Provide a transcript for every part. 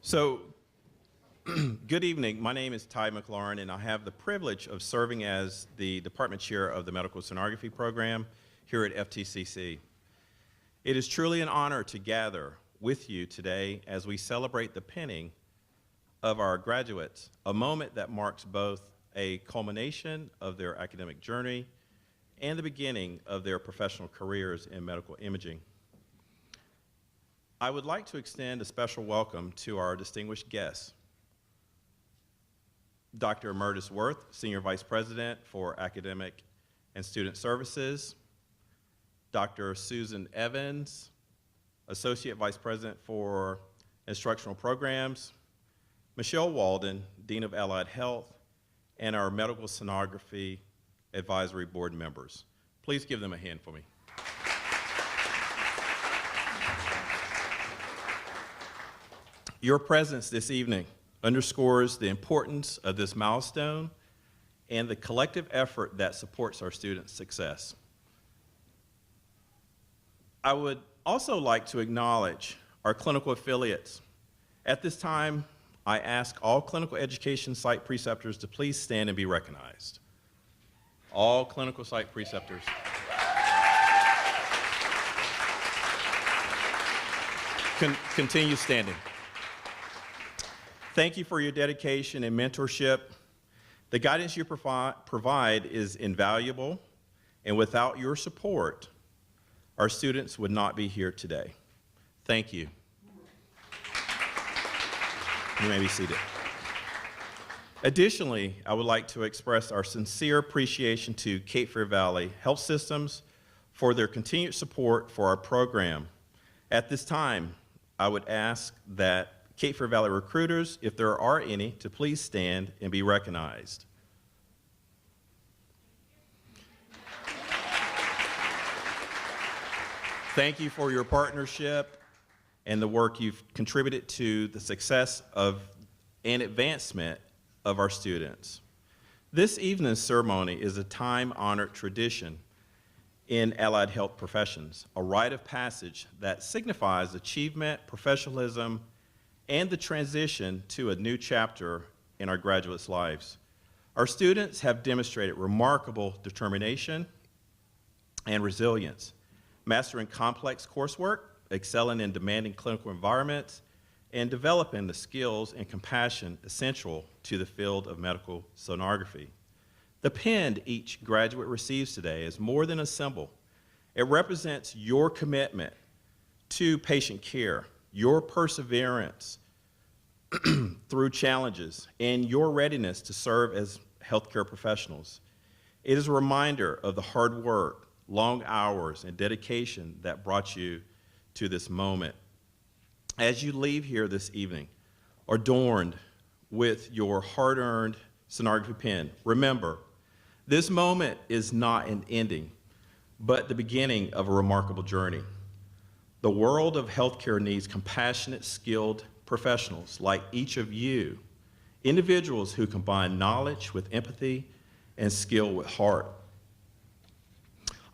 So, good evening. My name is Ty McLaurin, and I have the privilege of serving as the Department Chair of the Medical Sonography Program here at FTCC. It is truly an honor to gather with you today as we celebrate the pinning of our graduates, a moment that marks both a culmination of their academic journey and the beginning of their professional careers in medical imaging. I would like to extend a special welcome to our distinguished guests. Dr. Emeritus Worth, Senior Vice President for Academic and Student Services. Dr. Susan Evans, Associate Vice President for Instructional Programs. Michelle Walden, Dean of Allied Health, and our Medical Sonography Advisory Board members. Please give them a hand for me. Your presence this evening underscores the importance of this milestone and the collective effort that supports our students' success. I would also like to acknowledge our clinical affiliates. At this time, I ask all clinical education site preceptors to please stand and be recognized. All clinical site preceptors. Continue standing. Thank you for your dedication and mentorship. The guidance you provide is invaluable, and without your support, our students would not be here today. Thank you. You may be seated. Additionally, I would like to express our sincere appreciation to Cape Fear Valley Health Systems for their continued support for our program. At this time, I would ask that Cape Fear Valley recruiters, if there are any, to please stand and be recognized. Thank you for your partnership and the work you've contributed to the success of and advancement of our students. This evening's ceremony is a time-honored tradition in allied health professions, a rite of passage that signifies achievement, professionalism, and the transition to a new chapter in our graduates' lives. Our students have demonstrated remarkable determination and resilience, mastering complex coursework, excelling in demanding clinical environments, and developing the skills and compassion essential to the field of medical sonography. The pin each graduate receives today is more than a symbol. It represents your commitment to patient care, your perseverance through challenges, and your readiness to serve as healthcare professionals. It is a reminder of the hard work, long hours, and dedication that brought you to this moment. As you leave here this evening, adorned with your hard-earned sonography pin, remember, this moment is not an ending, but the beginning of a remarkable journey. The world of healthcare needs compassionate, skilled professionals like each of you, individuals who combine knowledge with empathy and skill with heart.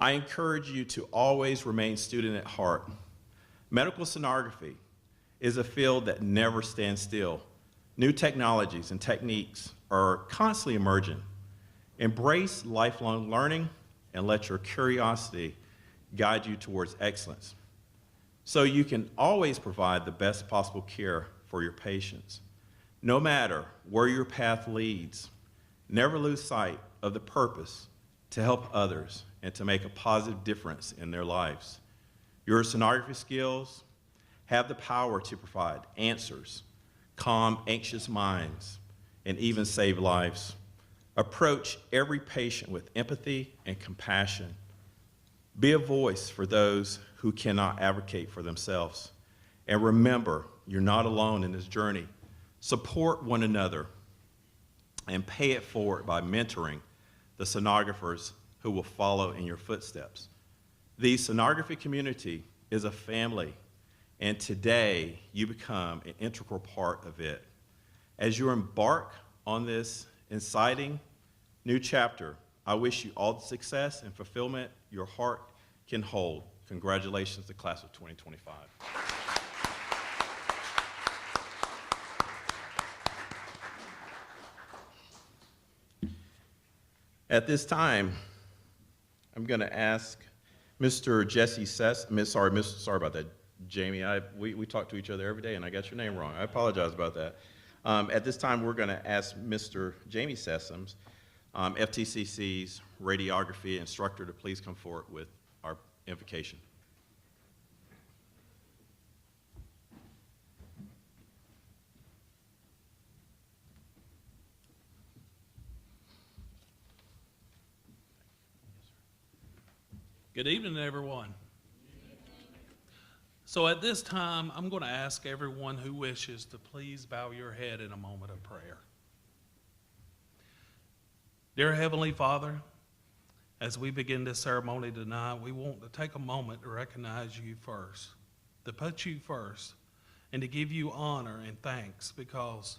I encourage you to always remain student at heart. Medical sonography is a field that never stands still. New technologies and techniques are constantly emerging. Embrace lifelong learning and let your curiosity guide you towards excellence, so you can always provide the best possible care for your patients. No matter where your path leads, never lose sight of the purpose to help others and to make a positive difference in their lives. Your sonography skills have the power to provide answers, calm anxious minds, and even save lives. Approach every patient with empathy and compassion. Be a voice for those who cannot advocate for themselves. And remember, you're not alone in this journey. Support one another and pay it forward by mentoring the sonographers who will follow in your footsteps. The sonography community is a family, and today you become an integral part of it. As you embark on this exciting new chapter, I wish you all the success and fulfillment your heart can hold. Congratulations to class of 2025. At this time, I'm going to ask Mr. Jesse sorry about that, Jamie. We talk to each other every day, and I got your name wrong. I apologize about that. At this time, we're going to ask Mr. Jamie Sessoms, FTCC's radiography instructor, to please come forward with our invocation. Good evening, everyone. So at this time, I'm going to ask everyone who wishes to please bow your head in a moment of prayer. Dear Heavenly Father, as we begin this ceremony tonight, we want to take a moment to recognize you first, to put you first, and to give you honor and thanks because,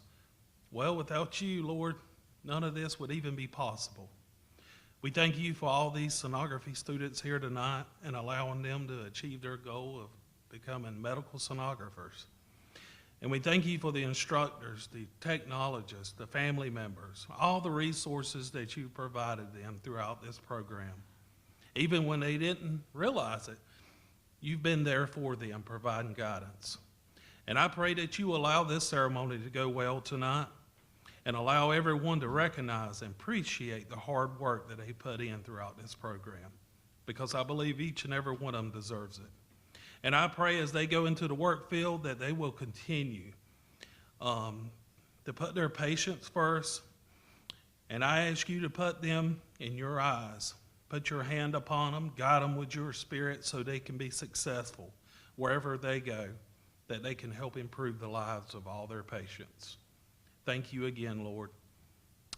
well, without you, Lord, none of this would even be possible. We thank you for all these sonography students here tonight and allowing them to achieve their goal of becoming medical sonographers. And we thank you for the instructors, the technologists, the family members, all the resources that you provided them throughout this program. Even when they didn't realize it, you've been there for them, providing guidance. And I pray that you allow this ceremony to go well tonight and allow everyone to recognize and appreciate the hard work that they put in throughout this program, because I believe each and every one of them deserves it. And I pray as they go into the work field that they will continue to put their patients first. And I ask you to put them in your eyes. Put your hand upon them, guide them with your spirit so they can be successful wherever they go, that they can help improve the lives of all their patients. Thank you again, Lord.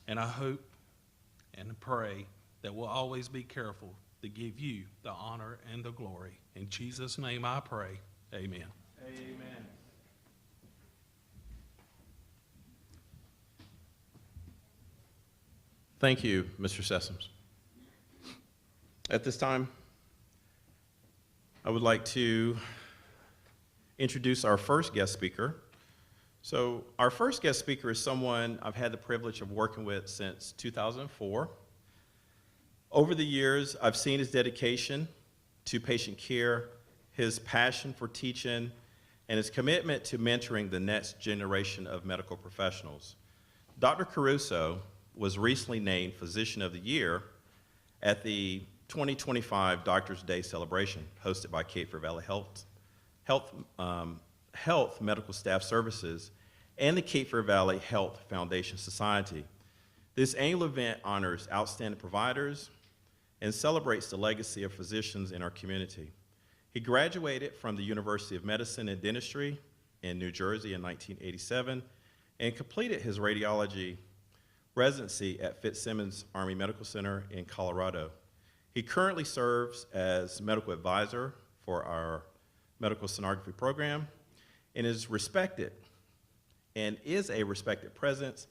And I hope and pray that we'll always be careful to give you the honor and the glory. In Jesus' name I pray. Amen. Amen. Thank you, Mr. Sessoms. At this time, I would like to introduce our first guest speaker. So our first guest speaker is someone I've had the privilege of working with since 2004. Over the years, I've seen his dedication to patient care, his passion for teaching, and his commitment to mentoring the next generation of medical professionals. Dr. Caruso was recently named Physician of the Year at the 2025 Doctors' Day celebration hosted by Fayetteville Valley Health Medical Staff Services and the Fayetteville Valley Health Foundation Society. This annual event honors outstanding providers and celebrates the legacy of physicians in our community. He graduated from the University of Medicine and Dentistry in New Jersey in 1987 and completed his radiology residency at Fitzsimmons Army Medical Center in Colorado. He currently serves as medical advisor for our medical sonography program and is a respected presence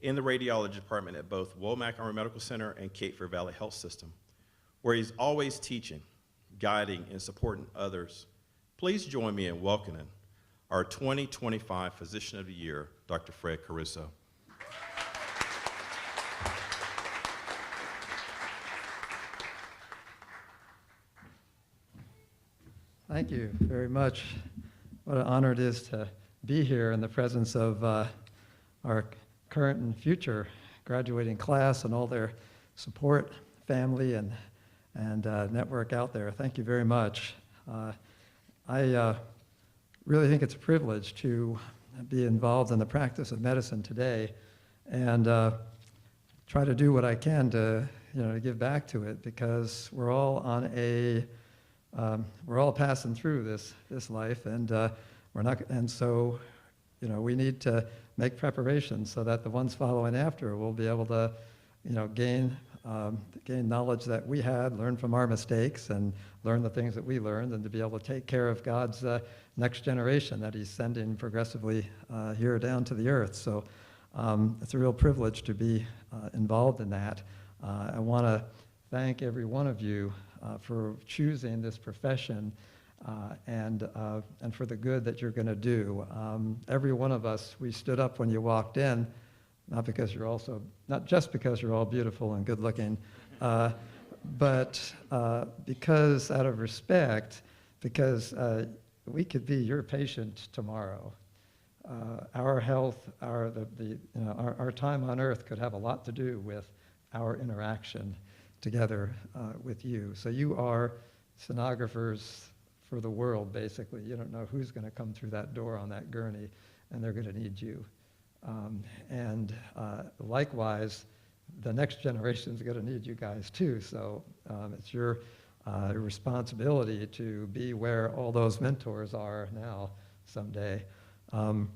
in the radiology department at both Womack Army Medical Center and Fayetteville Valley Health System, where he's always teaching, guiding, and supporting others. Please join me in welcoming our 2025 Physician of the Year, Dr. Fred Caruso. Thank you very much. What an honor it is to be here in the presence of our current and future graduating class and all their support, family, and network out there. Thank you very much. I really think it's a privilege to be involved in the practice of medicine today and try to do what I can to, to give back to it, because we're all on we're all passing through this life, and we're not, and so, we need to make preparations so that the ones following after will be able to, gain knowledge that we had, learn from our mistakes, and learn the things that we learned, and to be able to take care of God's next generation that He's sending progressively here down to the earth. So it's a real privilege to be involved in that. I want to thank every one of you for choosing this profession and for the good that you're going to do. Every one of us, we stood up when you walked in, not just because you're all beautiful and good looking, but because out of respect, because we could be your patient tomorrow. Our health, our time on earth could have a lot to do with our interaction together with you. So you are sonographers for the world, basically. You don't know who's going to come through that door on that gurney, and they're going to need you. Likewise, the next generation is going to need you guys too. So it's your responsibility to be where all those mentors are now someday. I'm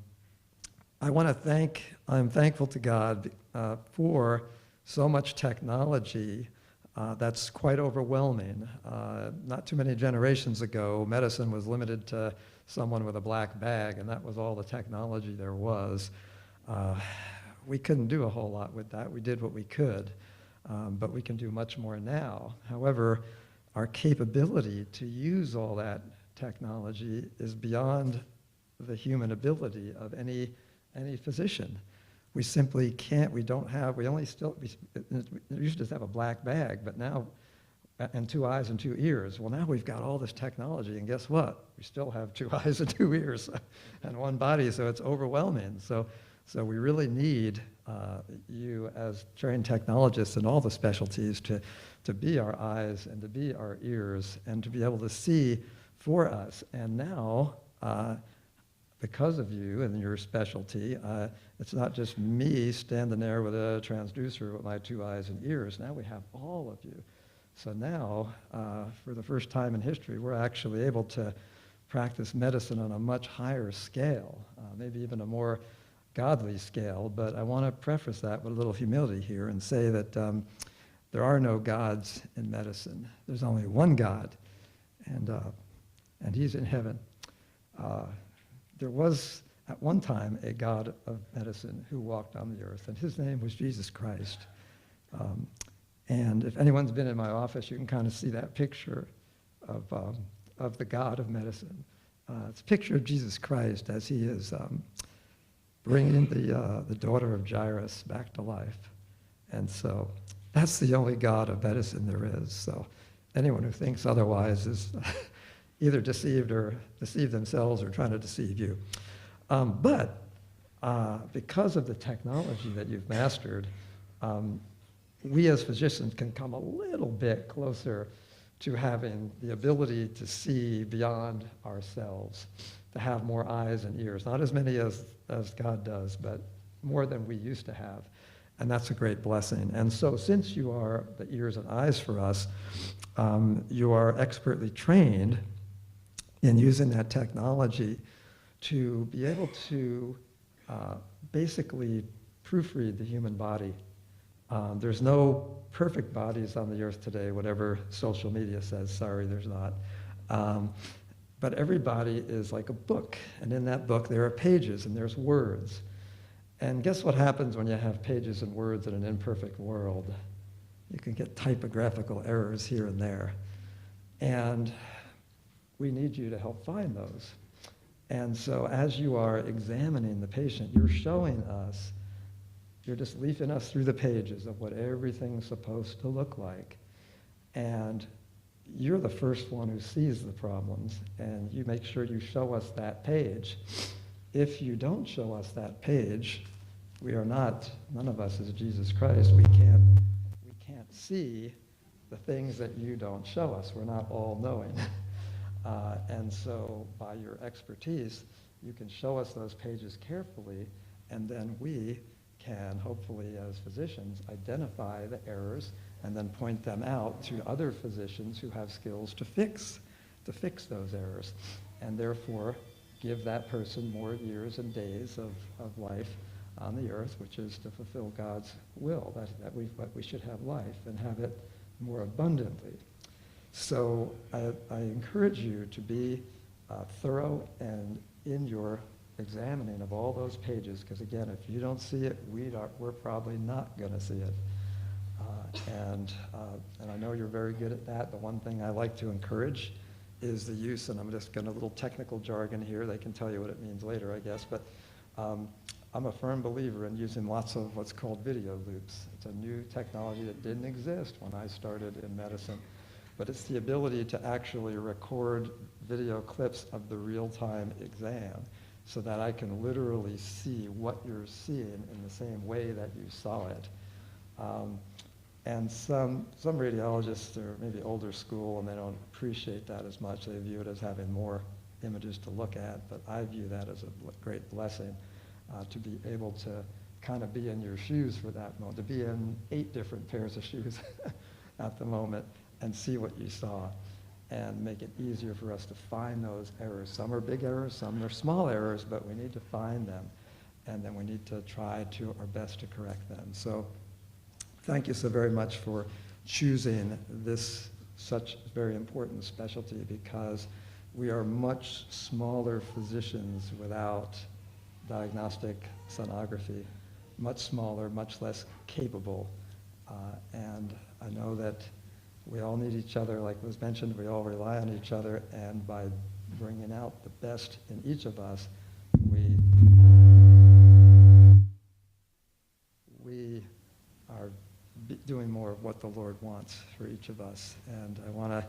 thankful to God for so much technology that's quite overwhelming. Not too many generations ago, medicine was limited to someone with a black bag, and that was all the technology there was. We couldn't do a whole lot with that. We did what we could, but we can do much more now. However, our capability to use all that technology is beyond the human ability of any physician. We simply can't, we used to have a black bag, but now, and 2 eyes and 2 ears. Well, now we've got all this technology, and guess what? We still have 2 eyes and 2 ears and one body, so it's overwhelming. So we really need you as trained technologists in all the specialties to be our eyes and to be our ears and to be able to see for us. And now, because of you and your specialty, it's not just me standing there with a transducer with my 2 eyes and ears. Now we have all of you. So now, for the first time in history, we're actually able to practice medicine on a much higher scale, maybe even a more godly scale. But I want to preface that with a little humility here and say that there are no gods in medicine. There's only one God, and He's in heaven. There was, at one time, a God of medicine who walked on the earth, and His name was Jesus Christ. And if anyone's been in my office, you can kind of see that picture of the God of medicine. It's a picture of Jesus Christ as He is bringing the daughter of Jairus back to life. And so that's the only God of medicine there is. So anyone who thinks otherwise is either deceived themselves or trying to deceive you. But because of the technology that you've mastered, we as physicians can come a little bit closer to having the ability to see beyond ourselves, to have more eyes and ears. Not as many as God does, but more than we used to have. And that's a great blessing. And so since you are the ears and eyes for us, you are expertly trained in using that technology to be able to basically proofread the human body. There's no perfect bodies on the earth today, whatever social media says. Sorry, there's not. But every body is like a book, and in that book there are pages and there's words. And guess what happens when you have pages and words in an imperfect world? You can get typographical errors here and there. And we need you to help find those. And so as you are examining the patient, you're showing us, you're just leafing us through the pages of what everything's supposed to look like. And you're the first one who sees the problems, and you make sure you show us that page. if you don't show us that page, none of us is Jesus Christ. We can't see the things that you don't show us. We're not all knowing. And so by your expertise, you can show us those pages carefully, and then we can, hopefully as physicians, identify the errors and then point them out to other physicians who have skills to fix those errors, and therefore give that person more years and days of life on the earth, which is to fulfill God's will, that we should have life and have it more abundantly. So I encourage you to be thorough and in your examining of all those pages, because again, if you don't see it, we're probably not going to see it. And I know you're very good at that. The one thing I like to encourage is the use, and I'm just going to a little technical jargon here. They can tell you what it means later, I guess. But I'm a firm believer in using lots of what's called video loops. It's a new technology that didn't exist when I started in medicine. But it's the ability to actually record video clips of the real-time exam so that I can literally see what you're seeing in the same way that you saw it. And some radiologists are maybe older school and they don't appreciate that as much. They view it as having more images to look at, but I view that as a great blessing to be able to kind of be in your shoes for that moment, to be in 8 different pairs of shoes at the moment and see what you saw and make it easier for us to find those errors. Some are big errors, some are small errors, but we need to find them, and then we need to try to our best to correct them. So thank you so very much for choosing this such very important specialty, because we are much smaller physicians without diagnostic sonography, much smaller, much less capable, and I know that we all need each other. Like was mentioned, we all rely on each other, and by bringing out the best in each of us, we are doing more of what the Lord wants for each of us. And I want to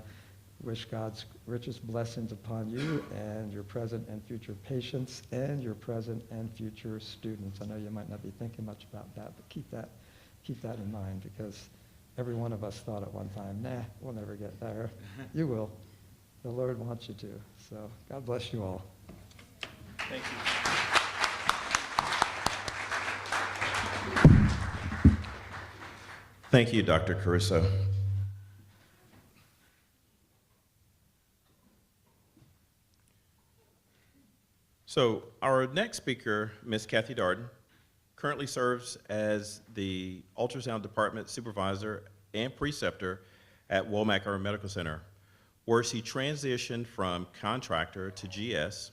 wish God's richest blessings upon you and your present and future patients and your present and future students. I know you might not be thinking much about that, but keep that in mind, because every one of us thought at one time, nah, we'll never get there. You will. The Lord wants you to. So God bless you all. Thank you. Thank you, Dr. Caruso. So our next speaker, Ms. Kathy Darden, currently serves as the ultrasound department supervisor and preceptor at Womack Urban Medical Center, where she transitioned from contractor to GS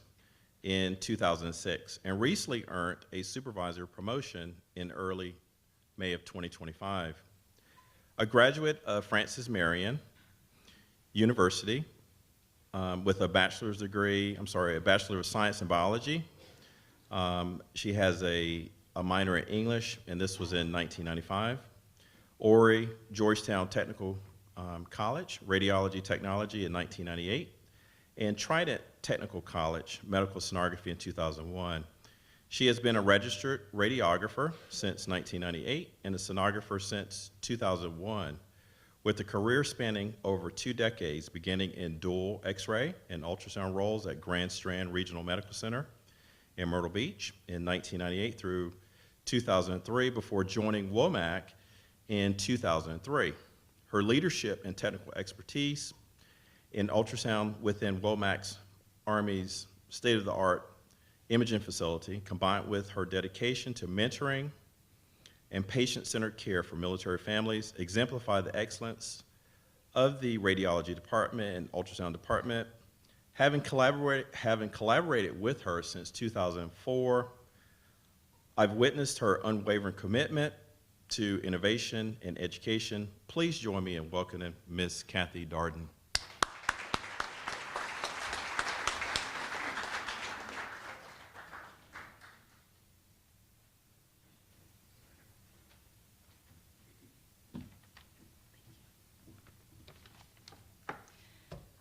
in 2006 and recently earned a supervisor promotion in early May of 2025. A graduate of Francis Marion University with a bachelor's degree, a Bachelor of Science in Biology. She has a minor in English, and this was in 1995. Horry, Georgetown Technical College, Radiology Technology in 1998, and Trident Technical College, Medical Sonography in 2001. She has been a registered radiographer since 1998 and a sonographer since 2001, with a career spanning over 2 decades, beginning in dual X-ray and ultrasound roles at Grand Strand Regional Medical Center in Myrtle Beach in 1998 through 2003 before joining Womack in 2003. Her leadership and technical expertise in ultrasound within Womack's Army's state-of-the-art imaging facility, combined with her dedication to mentoring and patient-centered care for military families, exemplify the excellence of the radiology department and ultrasound department. Having collaborated with her since 2004, I've witnessed her unwavering commitment to innovation and education. Please join me in welcoming Ms. Kathy Darden.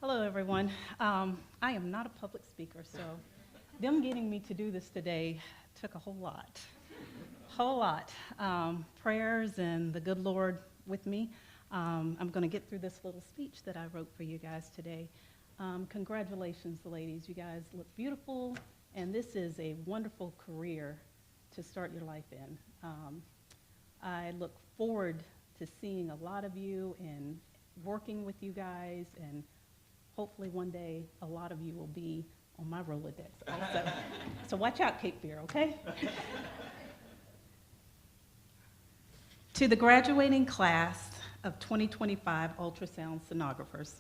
Hello, everyone. I am not a public speaker, so them getting me to do this today took a whole lot. Prayers and the good Lord with me. I'm going to get through this little speech that I wrote for you guys today. Congratulations, ladies. You guys look beautiful, and this is a wonderful career to start your life in. I look forward to seeing a lot of you and working with you guys, and hopefully one day a lot of you will be on my Rolodex also. So watch out, Cape Fear, okay? To the graduating class of 2025 ultrasound sonographers,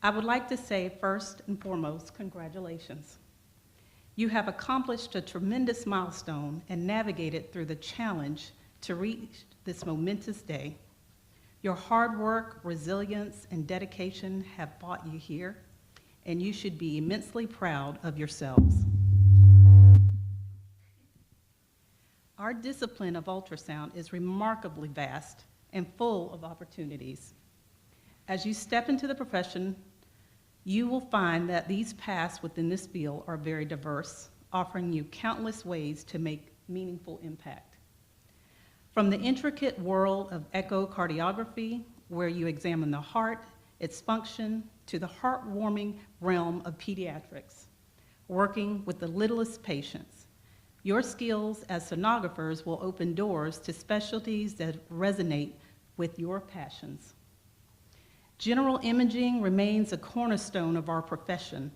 I would like to say first and foremost, congratulations. You have accomplished a tremendous milestone and navigated through the challenge to reach this momentous day. Your hard work, resilience, and dedication have brought you here, and you should be immensely proud of yourselves. Our discipline of ultrasound is remarkably vast and full of opportunities. As you step into the profession, you will find that these paths within this field are very diverse, offering you countless ways to make meaningful impact. From the intricate world of echocardiography, where you examine the heart, its function, to the heartwarming realm of pediatrics, working with the littlest patients. Your skills as sonographers will open doors to specialties that resonate with your passions. General imaging remains a cornerstone of our profession,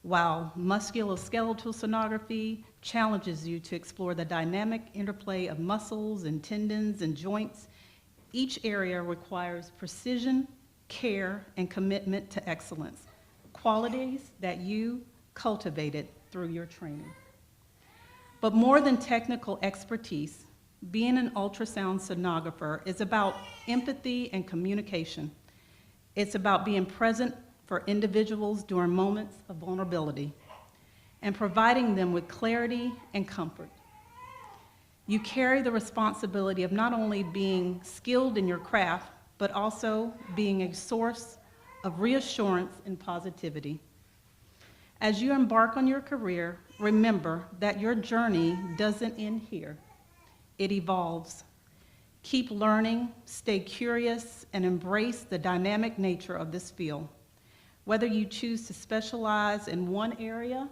while musculoskeletal sonography challenges you to explore the dynamic interplay of muscles and tendons and joints. Each area requires precision, care, and commitment to excellence, qualities that you cultivated through your training. But more than technical expertise, being an ultrasound sonographer is about empathy and communication. It's about being present for individuals during moments of vulnerability and providing them with clarity and comfort. You carry the responsibility of not only being skilled in your craft, but also being a source of reassurance and positivity. As you embark on your career, remember that your journey doesn't end here. It evolves. Keep learning, stay curious, and embrace the dynamic nature of this field. Whether you choose to specialize in one area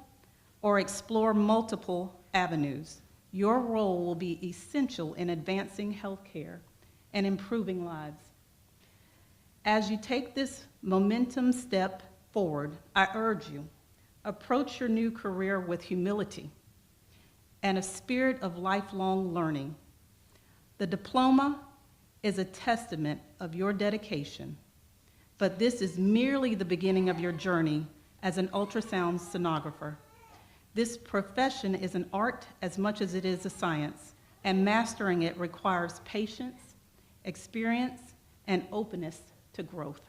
or explore multiple avenues, your role will be essential in advancing healthcare and improving lives. As you take this momentum step forward, I urge you, approach your new career with humility and a spirit of lifelong learning. The diploma is a testament of your dedication, but this is merely the beginning of your journey as an ultrasound sonographer. This profession is an art as much as it is a science, and mastering it requires patience, experience, and openness to growth.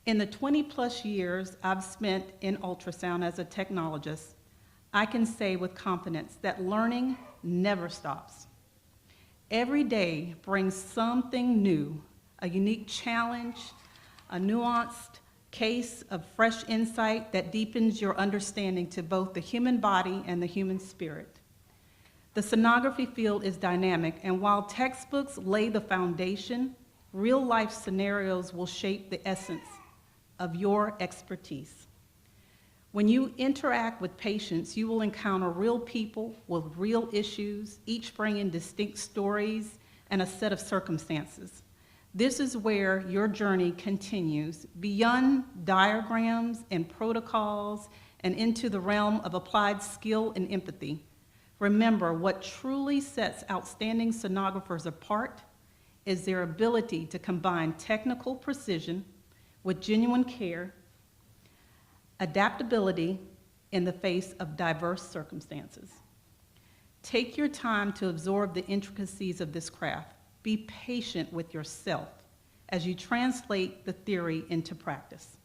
In the 20-plus years I've spent in ultrasound as a technologist, I can say with confidence that learning never stops. Every day brings something new, a unique challenge, a nuanced case of fresh insight that deepens your understanding to both the human body and the human spirit. The sonography field is dynamic, and while textbooks lay the foundation, real-life scenarios will shape the essence of your expertise. When you interact with patients, you will encounter real people with real issues, each bringing distinct stories and a set of circumstances. This is where your journey continues, beyond diagrams and protocols and into the realm of applied skill and empathy. Remember, what truly sets outstanding sonographers apart is their ability to combine technical precision with genuine care, adaptability in the face of diverse circumstances. Take your time to absorb the intricacies of this craft. Be patient with yourself as you translate the theory into practice.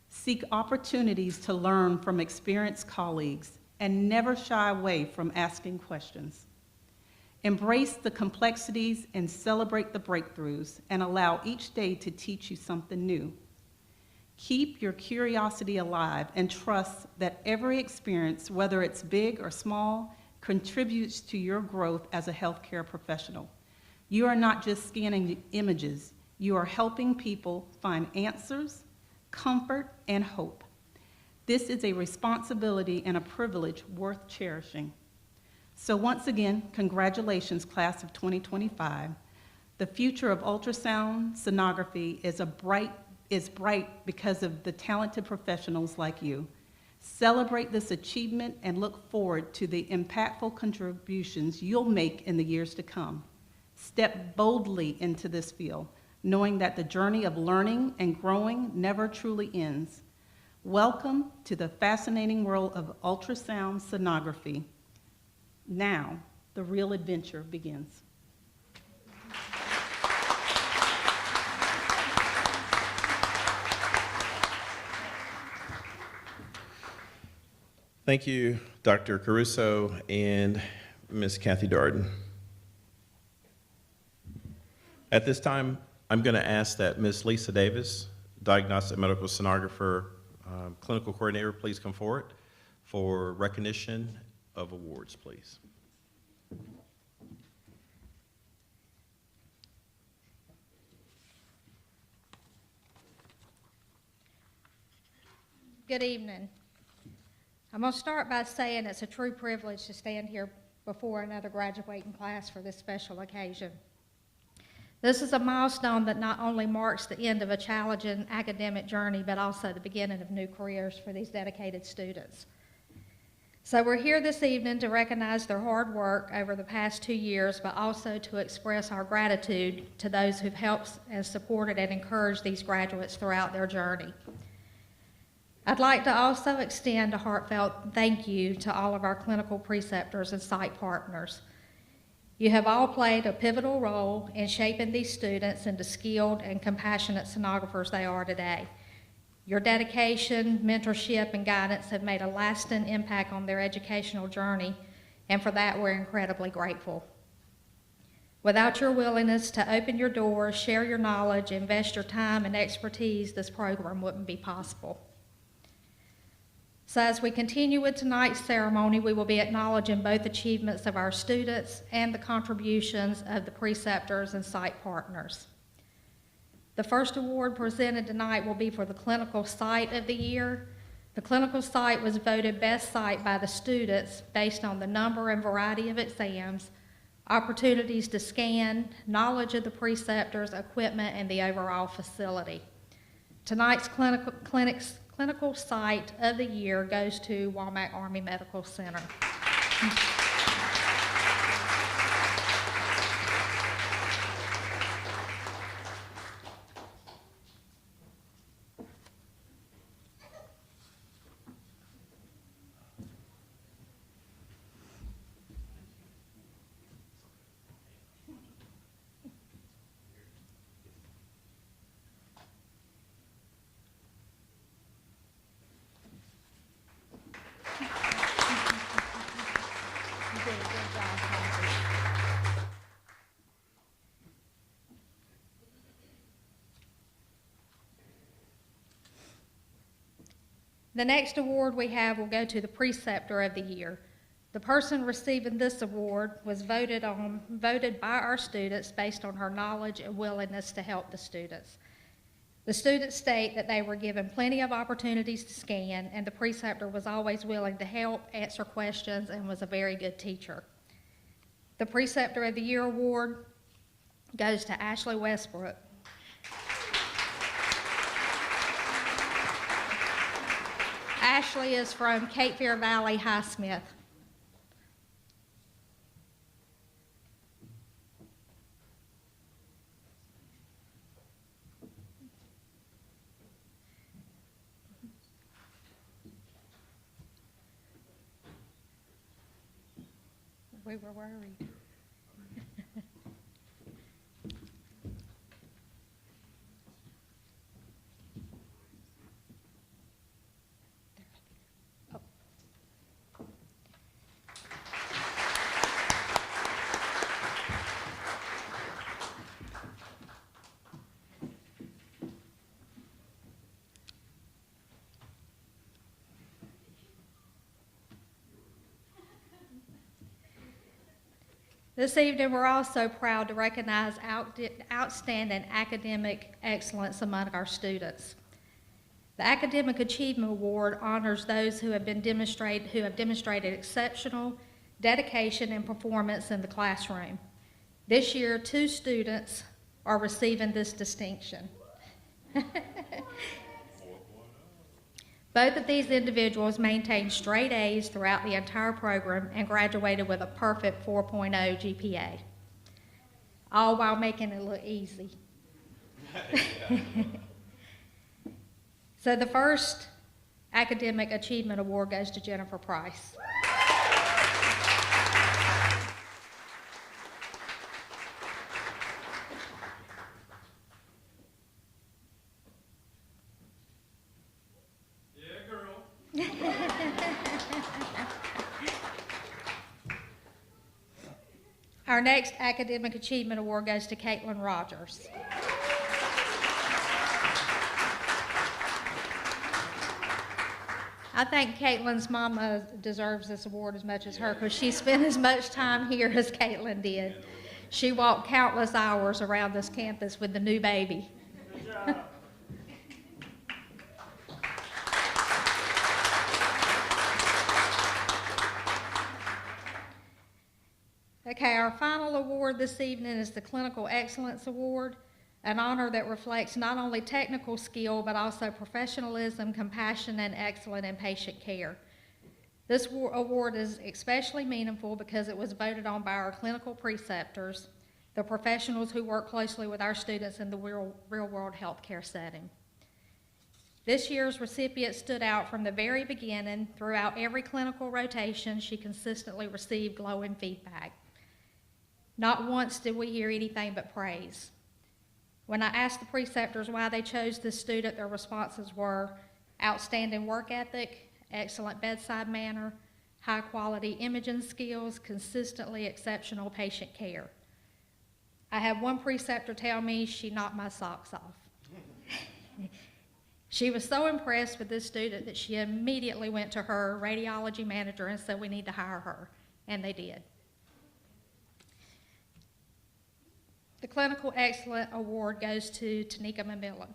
Seek opportunities to learn from experienced colleagues and never shy away from asking questions. Embrace the complexities and celebrate the breakthroughs and allow each day to teach you something new. Keep your curiosity alive and trust that every experience, whether it's big or small, contributes to your growth as a healthcare professional. You are not just scanning images, you are helping people find answers, comfort, and hope. This is a responsibility and a privilege worth cherishing. So once again, congratulations, class of 2025. The future of ultrasound sonography is bright because of the talented professionals like you. Celebrate this achievement and look forward to the impactful contributions you'll make in the years to come. Step boldly into this field, knowing that the journey of learning and growing never truly ends. Welcome to the fascinating world of ultrasound sonography. Now, the real adventure begins. Thank you, Dr. Caruso and Ms. Kathy Darden. At this time, I'm going to ask that Ms. Lisa Davis, Diagnostic Medical Sonographer, Clinical Coordinator, please come forward for recognition of awards, please. Good evening. I'm going to start by saying it's a true privilege to stand here before another graduating class for this special occasion. This is a milestone that not only marks the end of a challenging academic journey, but also the beginning of new careers for these dedicated students. So we're here this evening to recognize their hard work over the past 2 years, but also to express our gratitude to those who've helped and supported and encouraged these graduates throughout their journey. I'd like to also extend a heartfelt thank you to all of our clinical preceptors and site partners. You have all played a pivotal role in shaping these students into skilled and compassionate sonographers they are today. Your dedication, mentorship, and guidance have made a lasting impact on their educational journey, and for that we're incredibly grateful. Without your willingness to open your doors, share your knowledge, invest your time and expertise, this program wouldn't be possible. So as we continue with tonight's ceremony, we will be acknowledging both achievements of our students and the contributions of the preceptors and site partners. The first award presented tonight will be for the Clinical Site of the Year. The Clinical Site was voted best site by the students based on the number and variety of exams, opportunities to scan, knowledge of the preceptors, equipment, and the overall facility. Tonight's Clinical Site of the Year goes to Womack Army Medical Center. The next award we have will go to the Preceptor of the Year. The person receiving this award was voted by our students based on her knowledge and willingness to help the students. The students state that they were given plenty of opportunities to scan, and the preceptor was always willing to help, answer questions, and was a very good teacher. The Preceptor of the Year award goes to Ashley Westbrook. Ashley is from Cape Fear Valley Highsmith. We were worried. This evening, we're also proud to recognize outstanding academic excellence among our students. The Academic Achievement Award honors those who have demonstrated exceptional dedication and performance in the classroom. This year, 2 students are receiving this distinction. Both of these individuals maintained straight A's throughout the entire program and graduated with a perfect 4.0 GPA, all while making it look easy. So the first Academic Achievement Award goes to Jennifer Price. Our next Academic Achievement Award goes to Caitlin Rogers. I think Caitlin's mama deserves this award as much as her because she spent as much time here as Caitlin did. She walked countless hours around this campus with the new baby. Okay, our final award this evening is the Clinical Excellence Award, an honor that reflects not only technical skill, but also professionalism, compassion, and excellence in patient care. This award is especially meaningful because it was voted on by our clinical preceptors, the professionals who work closely with our students in the real-world healthcare setting. This year's recipient stood out from the very beginning. Throughout every clinical rotation, she consistently received glowing feedback. Not once did we hear anything but praise. When I asked the preceptors why they chose this student, their responses were outstanding work ethic, excellent bedside manner, high quality imaging skills, consistently exceptional patient care. I had one preceptor tell me she knocked my socks off. She was so impressed with this student that she immediately went to her radiology manager and said, we need to hire her, and they did. The Clinical Excellence Award goes to Tanika McMillan.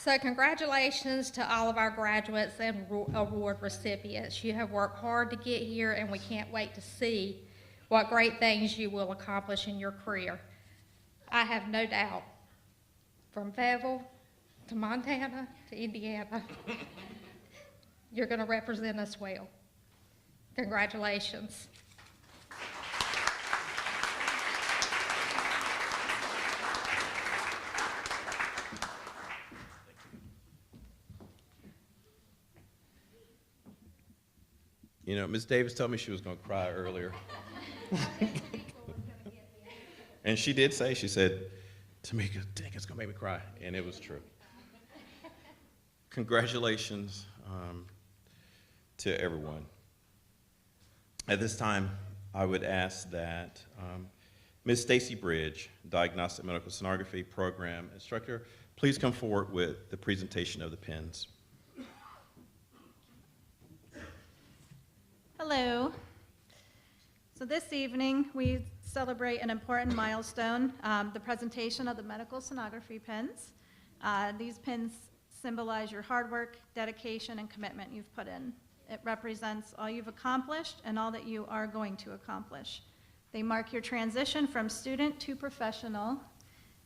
So congratulations to all of our graduates and award recipients. You have worked hard to get here, and we can't wait to see what great things you will accomplish in your career. I have no doubt, from Fayetteville to Montana to Indiana, you're going to represent us well. Congratulations. You know, Ms. Davis told me she was going to cry earlier. And she did say, she said, Tamika, dang, it's going to make me cry. And it was true. Congratulations to everyone. At this time, I would ask that Ms. Stacy Bridge, Diagnostic Medical Sonography Program Instructor, please come forward with the presentation of the pins. Hello. So this evening, we celebrate an important milestone, the presentation of the medical sonography pins. These pins symbolize your hard work, dedication, and commitment you've put in. It represents all you've accomplished and all that you are going to accomplish. They mark your transition from student to professional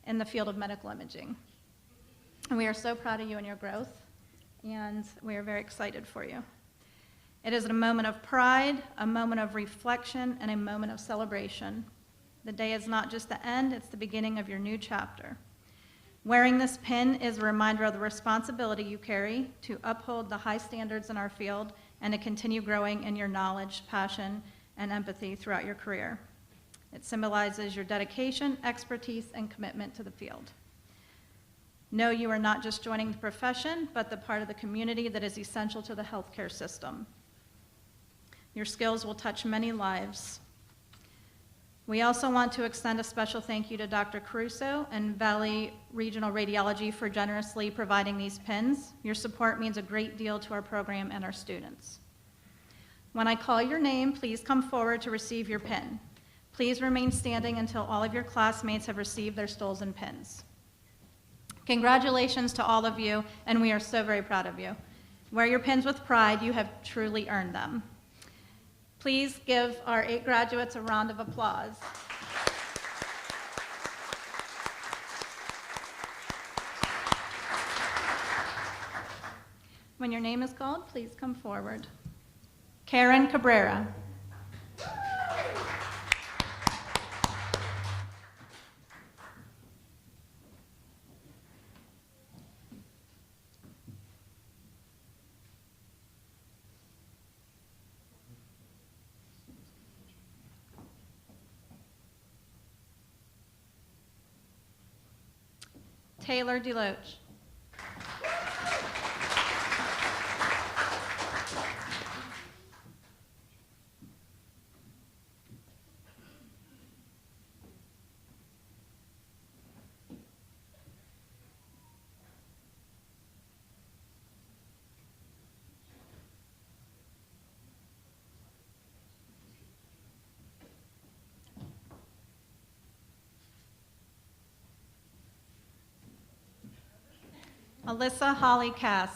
in the field of medical imaging. And we are so proud of you and your growth, and we are very excited for you. It is a moment of pride, a moment of reflection, and a moment of celebration. The day is not just the end, it's the beginning of your new chapter. Wearing this pin is a reminder of the responsibility you carry to uphold the high standards in our field and to continue growing in your knowledge, passion, and empathy throughout your career. It symbolizes your dedication, expertise, and commitment to the field. Know you are not just joining the profession, but the part of the community that is essential to the healthcare system. Your skills will touch many lives. We also want to extend a special thank you to Dr. Caruso and Valley Regional Radiology for generously providing these pins. Your support means a great deal to our program and our students. When I call your name, please come forward to receive your pin. Please remain standing until all of your classmates have received their stoles and pins. Congratulations to all of you, and we are so very proud of you. Wear your pins with pride. You have truly earned them. Please give our 8 graduates a round of applause. When your name is called, please come forward. Karen Cabrera. Taylor Deloach. Alyssa Holly Cass.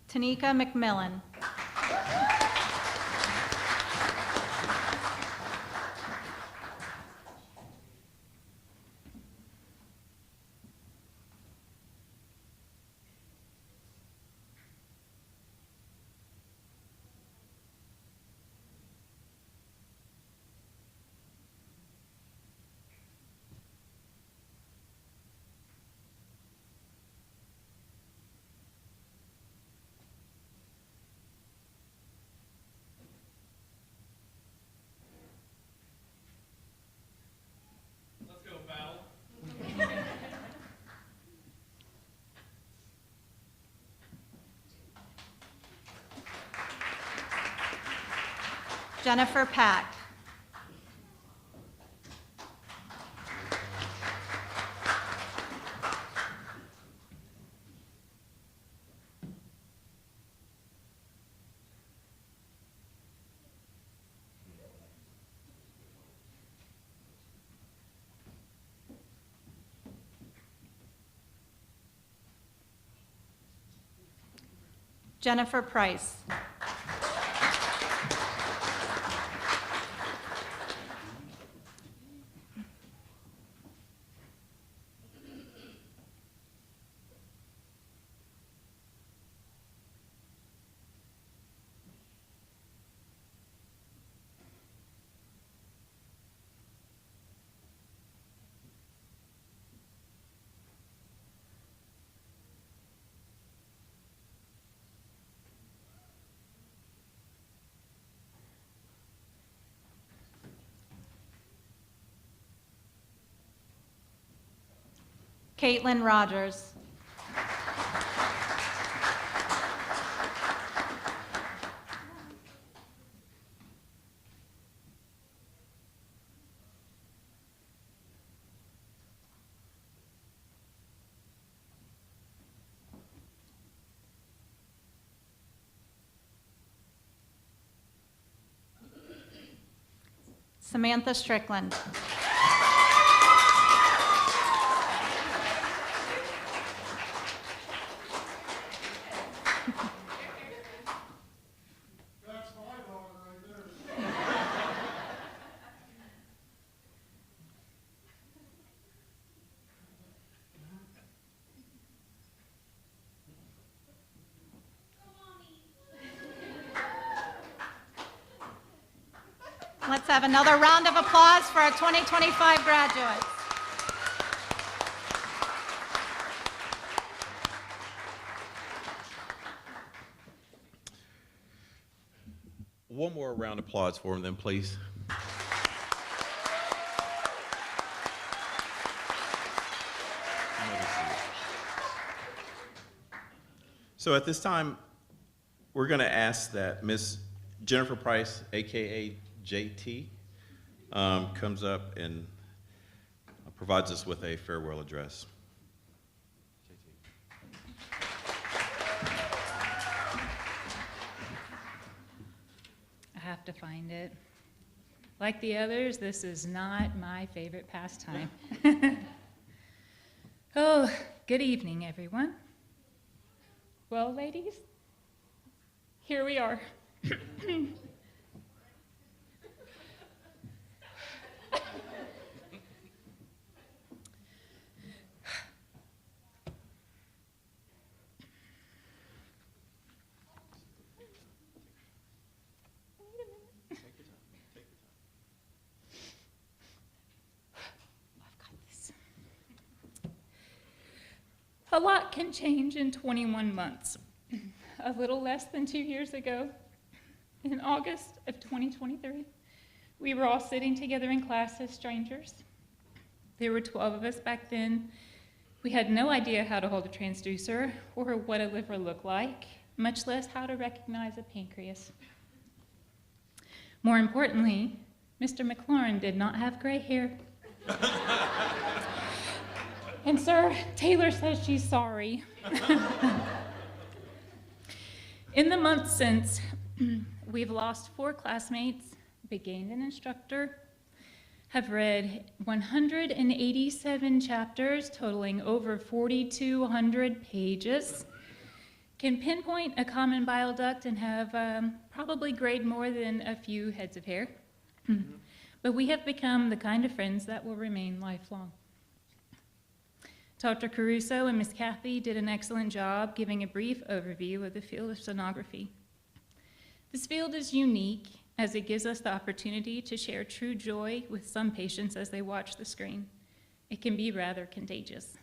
Tanika McMillan. Jennifer Pack. Jennifer Price. Caitlin Rogers. Samantha Strickland. Let's have another round of applause for our 2025 graduates. One more round of applause for them, then, please. So at this time, we're going to ask that Miss Jennifer Price, aka JT, comes up and provides us with a farewell address. I have to find it. Like the others, this is not my favorite pastime. Oh, good evening, everyone. Well, ladies, here we are. A lot can change in 21 months. A little less than 2 years ago, in August of 2023, we were all sitting together in class as strangers. There were 12 of us back then. We had no idea how to hold a transducer or what a liver looked like, much less how to recognize a pancreas. More importantly, Mr. McLaurin did not have gray hair. And sir, Taylor says she's sorry. In the months since, we've lost 4 classmates, gained an instructor, have read 187 chapters totaling over 4,200 pages, can pinpoint a common bile duct and have probably grayed more than a few heads of hair. But we have become the kind of friends that will remain lifelong. Dr. Caruso and Miss Kathy did an excellent job giving a brief overview of the field of sonography. This field is unique as it gives us the opportunity to share true joy with some patients as they watch the screen. It can be rather contagious.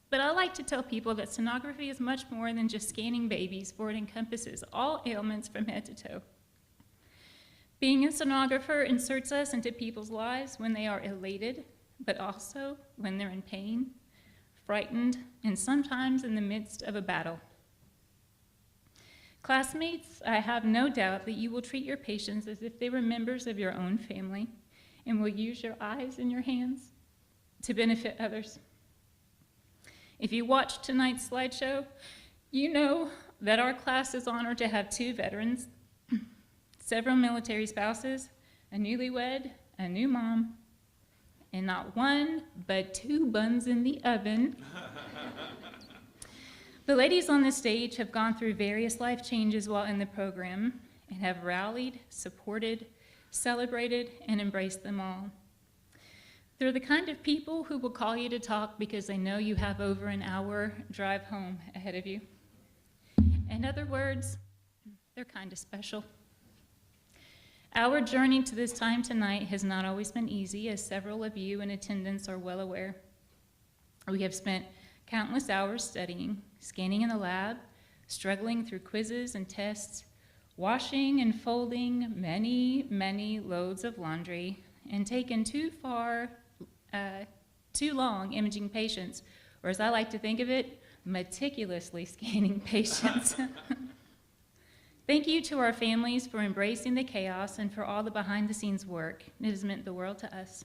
But I like to tell people that sonography is much more than just scanning babies, for it encompasses all ailments from head to toe. Being a sonographer inserts us into people's lives when they are elated, but also when they're in pain, frightened, and sometimes in the midst of a battle. Classmates, I have no doubt that you will treat your patients as if they were members of your own family and will use your eyes and your hands to benefit others. If you watched tonight's slideshow, you know that our class is honored to have 2 veterans, several military spouses, a newlywed, a new mom, and not 1, but 2 buns in the oven. The ladies on this stage have gone through various life changes while in the program and have rallied, supported, celebrated, and embraced them all. They're the kind of people who will call you to talk because they know you have over an hour drive home ahead of you. In other words, they're kind of special. Our journey to this time tonight has not always been easy, as several of you in attendance are well aware. We have spent countless hours studying, scanning in the lab, struggling through quizzes and tests, washing and folding many, many loads of laundry, and taken too long imaging patients, or as I like to think of it, meticulously scanning patients. Thank you to our families for embracing the chaos and for all the behind-the-scenes work. It has meant the world to us.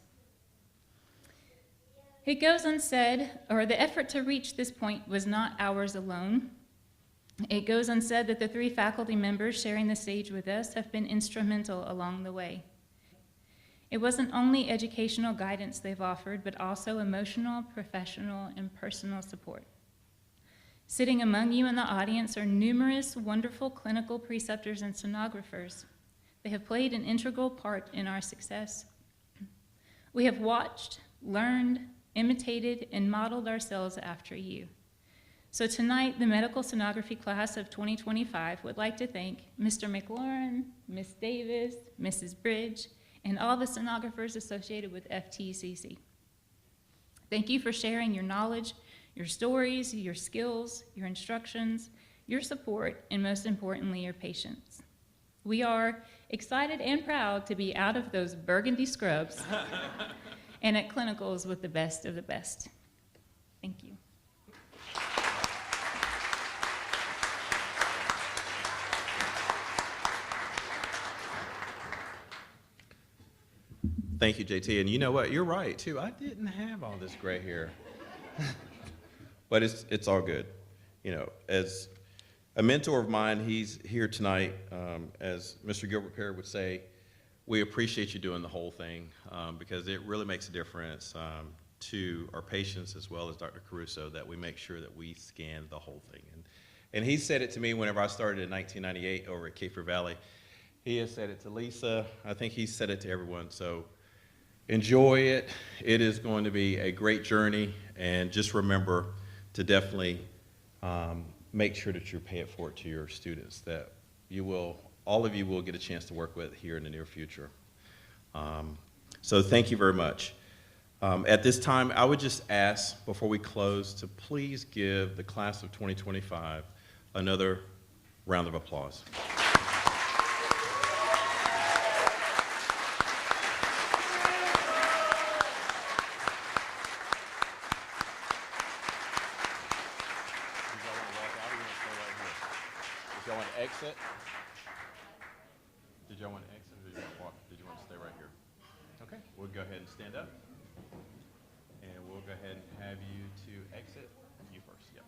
It goes unsaid, or the effort to reach this point was not ours alone. It goes unsaid that the 3 faculty members sharing the stage with us have been instrumental along the way. It wasn't only educational guidance they've offered, but also emotional, professional, and personal support. Sitting among you in the audience are numerous wonderful clinical preceptors and sonographers. They have played an integral part in our success. We have watched, learned, imitated, and modeled ourselves after you. So tonight, the medical sonography class of 2025 would like to thank Mr. McLaurin, Ms. Davis, Mrs. Bridge, and all the sonographers associated with FTCC. Thank you for sharing your knowledge, your stories, your skills, your instructions, your support, and most importantly, your patience. We are excited and proud to be out of those burgundy scrubs and at clinicals with the best of the best. Thank you. Thank you, JT. And you know what? You're right, too. I didn't have all this gray hair. But it's all good. You know, as a mentor of mine, he's here tonight. As Mr. Gilbert Perry would say, we appreciate you doing the whole thing because it really makes a difference to our patients as well as Dr. Caruso that we make sure that we scan the whole thing. And he said it to me whenever I started in 1998 over at Kiefer Valley. He has said it to Lisa. I think he said it to everyone. So enjoy it. It is going to be a great journey. And just remember to definitely make sure that you pay it forward to your students that all of you will get a chance to work with here in the near future. So thank you very much. At this time, I would just ask, before we close, to please give the class of 2025 another round of applause. Did y'all want to exit? Did y'all want to exit or did you want to walk? Did you want to stay right here? Okay, we'll go ahead and stand up. And we'll go ahead and have you to exit. You first, yep.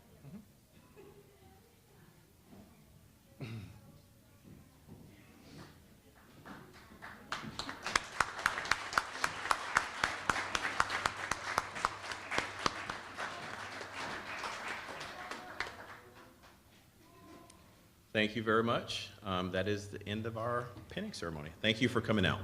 Thank you very much. That is the end of our pinning ceremony. Thank you for coming out.